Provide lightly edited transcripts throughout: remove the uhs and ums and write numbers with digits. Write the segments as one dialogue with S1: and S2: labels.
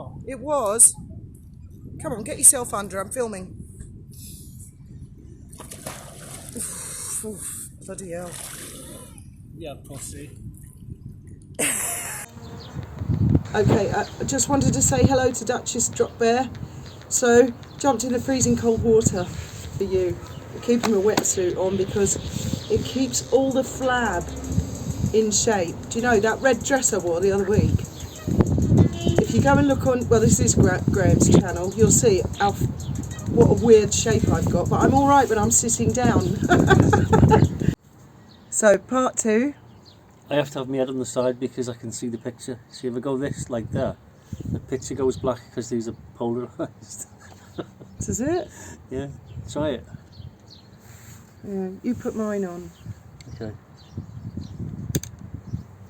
S1: not.
S2: It was. Come on, get yourself under. I'm filming. Oof, bloody hell.
S1: Yeah, pussy.
S2: Okay, I just wanted to say hello to Duchess Drop Bear. So, jumped in the freezing cold water for you. Keeping my wetsuit on because it keeps all the flab in shape. Do you know that red dress I wore the other week? If you go and look on, well, this is Graham's channel, you'll see what a weird shape I've got. But I'm all right when I'm sitting down. So, part 2.
S1: I have to have my head on the side because I can see the picture. See, if I go this like that, the picture goes black because these are polarised.
S2: Does it?
S1: Yeah, try it.
S2: Yeah, you put mine on.
S1: Okay.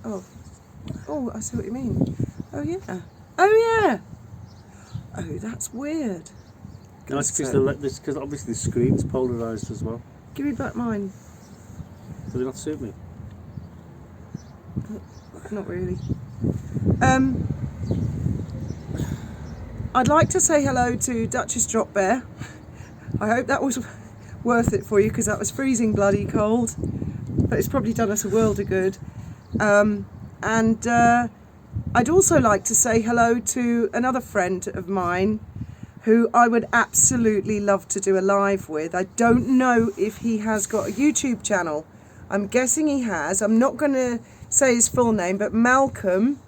S2: Oh, I see what you mean. Oh yeah. Oh yeah. Oh, that's weird.
S1: No, it's because obviously the screen's polarised as well.
S2: Give me back mine.
S1: Does it not suit me?
S2: Not really. I'd like to say hello to Duchess Drop Bear. I hope that was worth it for you because that was freezing bloody cold. But it's probably done us a world of good. And I'd also like to say hello to another friend of mine who I would absolutely love to do a live with. I don't know if he has got a YouTube channel. I'm guessing he has. I'm not going to say his full name, but Malcolm.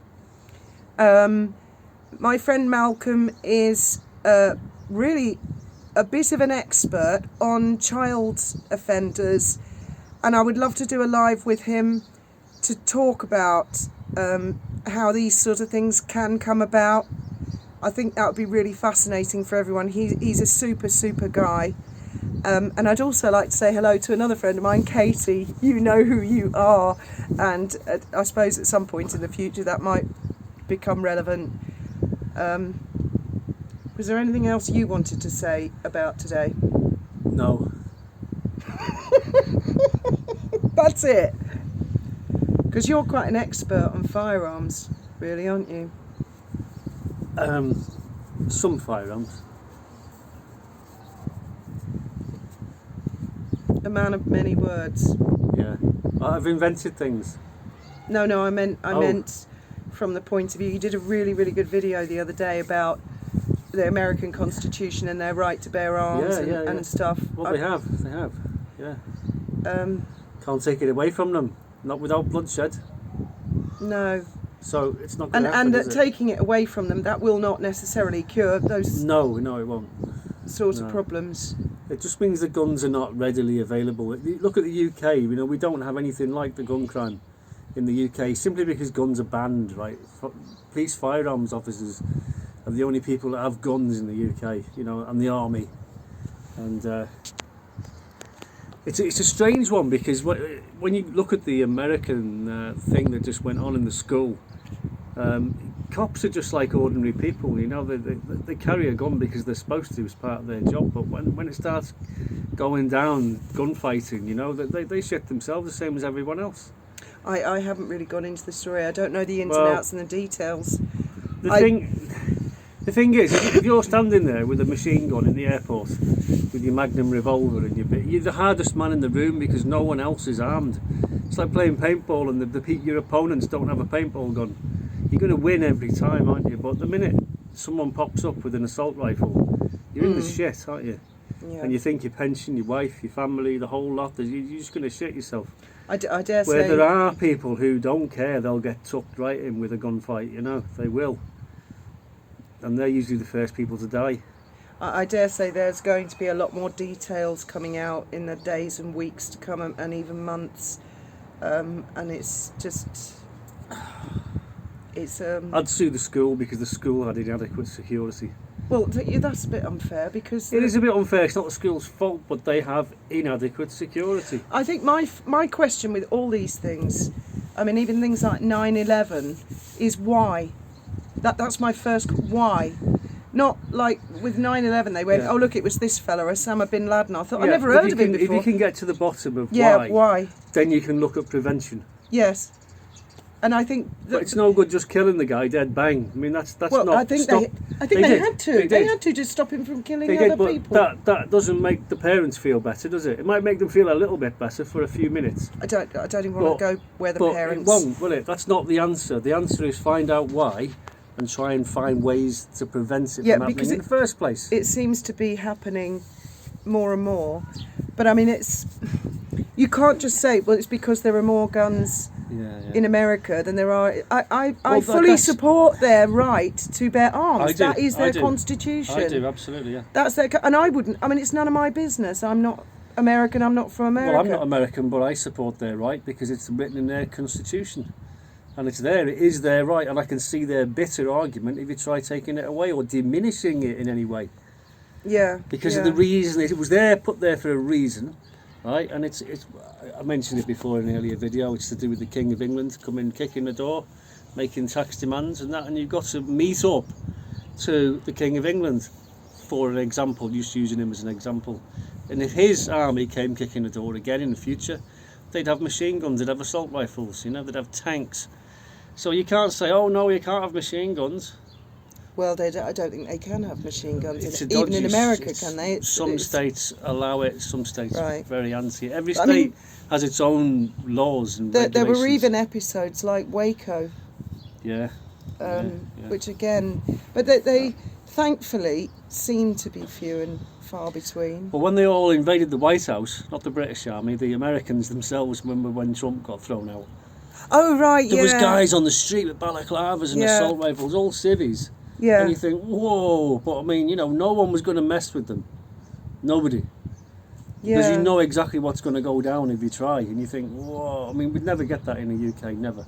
S2: My friend Malcolm is really a bit of an expert on child offenders, and I would love to do a live with him to talk about how these sort of things can come about. I think that would be really fascinating for everyone. He's a super guy. And I'd also like to say hello to another friend of mine, Katie. You know who you are, and I suppose at some point in the future that might become relevant. Was there anything else you wanted to say about today?
S1: No.
S2: That's it. Because you're quite an expert on firearms, really, aren't you?
S1: Some firearms.
S2: A man of many words.
S1: Yeah. I've invented things.
S2: No, I meant from the point of view. You did a really good video the other day about the American Constitution and their right to bear arms and stuff.
S1: Well, they have, yeah. Can't take it away from them, not without bloodshed.
S2: No.
S1: So it's not going to happen,
S2: and taking it away from them, that will not necessarily cure those
S1: No, it won't.
S2: Sorts of problems.
S1: It just means the guns are not readily available. Look at the UK, we don't have anything like the gun crime in the UK simply because guns are banned, right? Police firearms officers are the only people that have guns in the UK, and the army. And it's a strange one because when you look at the American thing that just went on in the school, cops are just like ordinary people, they carry a gun because they're supposed to as part of their job, but when it starts going down gunfighting, they shit themselves the same as everyone else.
S2: I haven't really gone into the story. I don't know the ins and outs and the details.
S1: The thing is, if you're standing there with a machine gun in the airport with your Magnum revolver and you're the hardest man in the room because no one else is armed. It's like playing paintball and your opponents don't have a paintball gun. You're going to win every time, aren't you? But the minute someone pops up with an assault rifle, you're in the shit, aren't you? Yeah. And you think your pension, your wife, your family, the whole lot, you're just going to shit yourself.
S2: I dare say...
S1: Where there are people who don't care, they'll get tucked right in with a gunfight, they will. And they're usually the first people to die.
S2: I dare say there's going to be a lot more details coming out in the days and weeks to come, and even months. And it's just...
S1: I'd sue the school because the school had inadequate security.
S2: Well, that's a bit unfair because...
S1: It is a bit unfair. It's not the school's fault, but they have inadequate security.
S2: I think my question with all these things, even things like 9/11, is why? That's my first... Why? Not like with 9/11 they went, oh look, it was this fella, Osama bin Laden. I thought, I never heard of him before.
S1: If you can get to the bottom of
S2: why,
S1: then you can look at prevention.
S2: Yes. And I think
S1: but it's no good just killing the guy dead bang. I mean, that's
S2: well,
S1: not.
S2: I think
S1: stop.
S2: they had to. They
S1: did.
S2: had to just stop him from killing
S1: They
S2: other
S1: did, but
S2: people.
S1: that doesn't make the parents feel better, does it? It might make them feel a little bit better for a few minutes.
S2: I don't even want to go where the
S1: but
S2: parents.
S1: It won't, will it? That's not the answer. The answer is find out why and try and find ways to prevent it from happening in the first place.
S2: It seems to be happening more and more, but I mean, you can't just say, well, it's because there are more guns in America than there are. I fully support their right to bear arms. That is their constitution.
S1: I do, absolutely, yeah.
S2: That's their, and I wouldn't. I mean, it's none of my business. I'm not American. I'm not from America.
S1: Well, I'm not American, but I support their right because it's written in their constitution. And it's there, it is their right, and I can see their bitter argument if you try taking it away or diminishing it in any way.
S2: Yeah.
S1: Because of the reason, it was there, put there for a reason, right? And it's I mentioned it before in an earlier video, it's to do with the King of England coming, kicking the door, making tax demands and that, and you've got to meet up to the King of England, for an example, just using him as an example. And if his army came kicking the door again in the future, they'd have machine guns, they'd have assault rifles, they'd have tanks. So you can't say, oh no, you can't have machine guns.
S2: Well, I don't think they can have machine guns, even in America, can they?
S1: Some states allow it, some states
S2: right.
S1: very anti it. Every state has its own laws and regulations.
S2: There were even episodes like Waco.
S1: Yeah.
S2: Which again, but they thankfully seem to be few and far between.
S1: Well, when they all invaded the White House, not the British Army, the Americans themselves, remember when Trump got thrown out?
S2: Oh, right,
S1: There was guys on the street with balaclavas and assault rifles, all civvies.
S2: Yeah.
S1: And you think, whoa, but I mean, no one was going to mess with them. Nobody. Because you know exactly what's going to go down if you try. And you think, whoa, I mean, we'd never get that in the UK, never.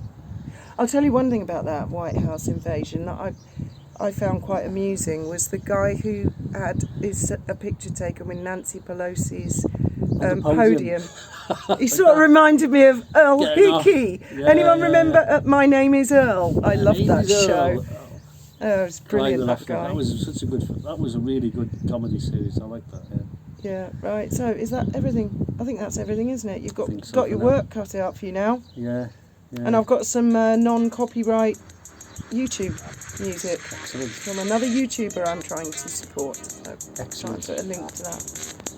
S2: I'll tell you one thing about that White House invasion that I found quite amusing was the guy who had a picture taken with Nancy Pelosi's podium. He sort of reminded me of Earl Hickey. Anyone remember My Name is Earl? I loved that show. Oh, it was brilliant, that guy.
S1: That was a really good comedy series. I like that.
S2: Yeah, right. So is that everything? I think that's everything, isn't it? You've got your
S1: now.
S2: work cut out for you now.
S1: Yeah.
S2: And I've got some non-copyright YouTube music from another YouTuber I'm trying to support. So I'll try and put a link to that.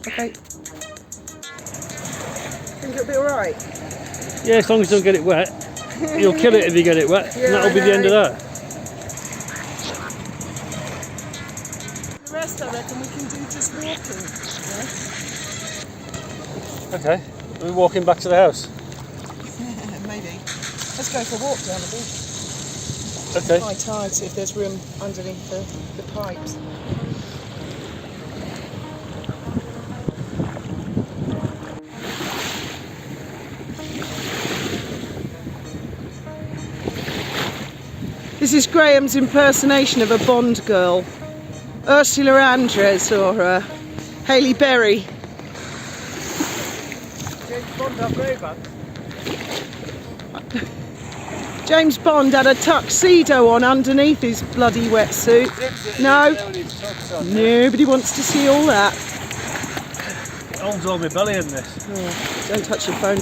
S2: Okay. Think it'll be alright?
S1: Yeah, as long as you don't get it wet. You'll kill it if you get it wet. And that'll be the end of that.
S2: The rest I reckon we can do just walking. Yeah?
S1: Okay. Are we walking back to the house?
S2: Maybe. Let's go for a walk down the beach.
S1: Okay.
S2: High tide, see if there's room underneath the pipes. This is Graham's impersonation of a Bond girl. Ursula Andress or Hailey Berry. James Bond had a tuxedo on underneath his bloody wetsuit. No, nobody wants to see all that.
S1: It holds all my belly in this.
S2: Oh, don't touch your phone.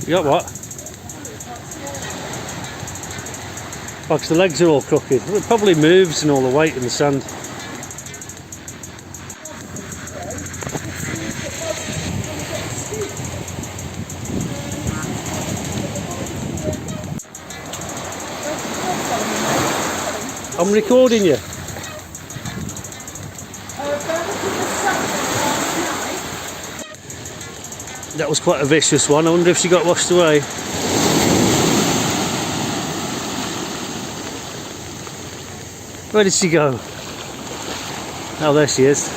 S1: You got what? Oh, 'cause the legs are all crooked. It probably moves and all the weight in the sand. I'm recording you. That was quite a vicious one. I wonder if she got washed away. Where did she go? Oh, there she is.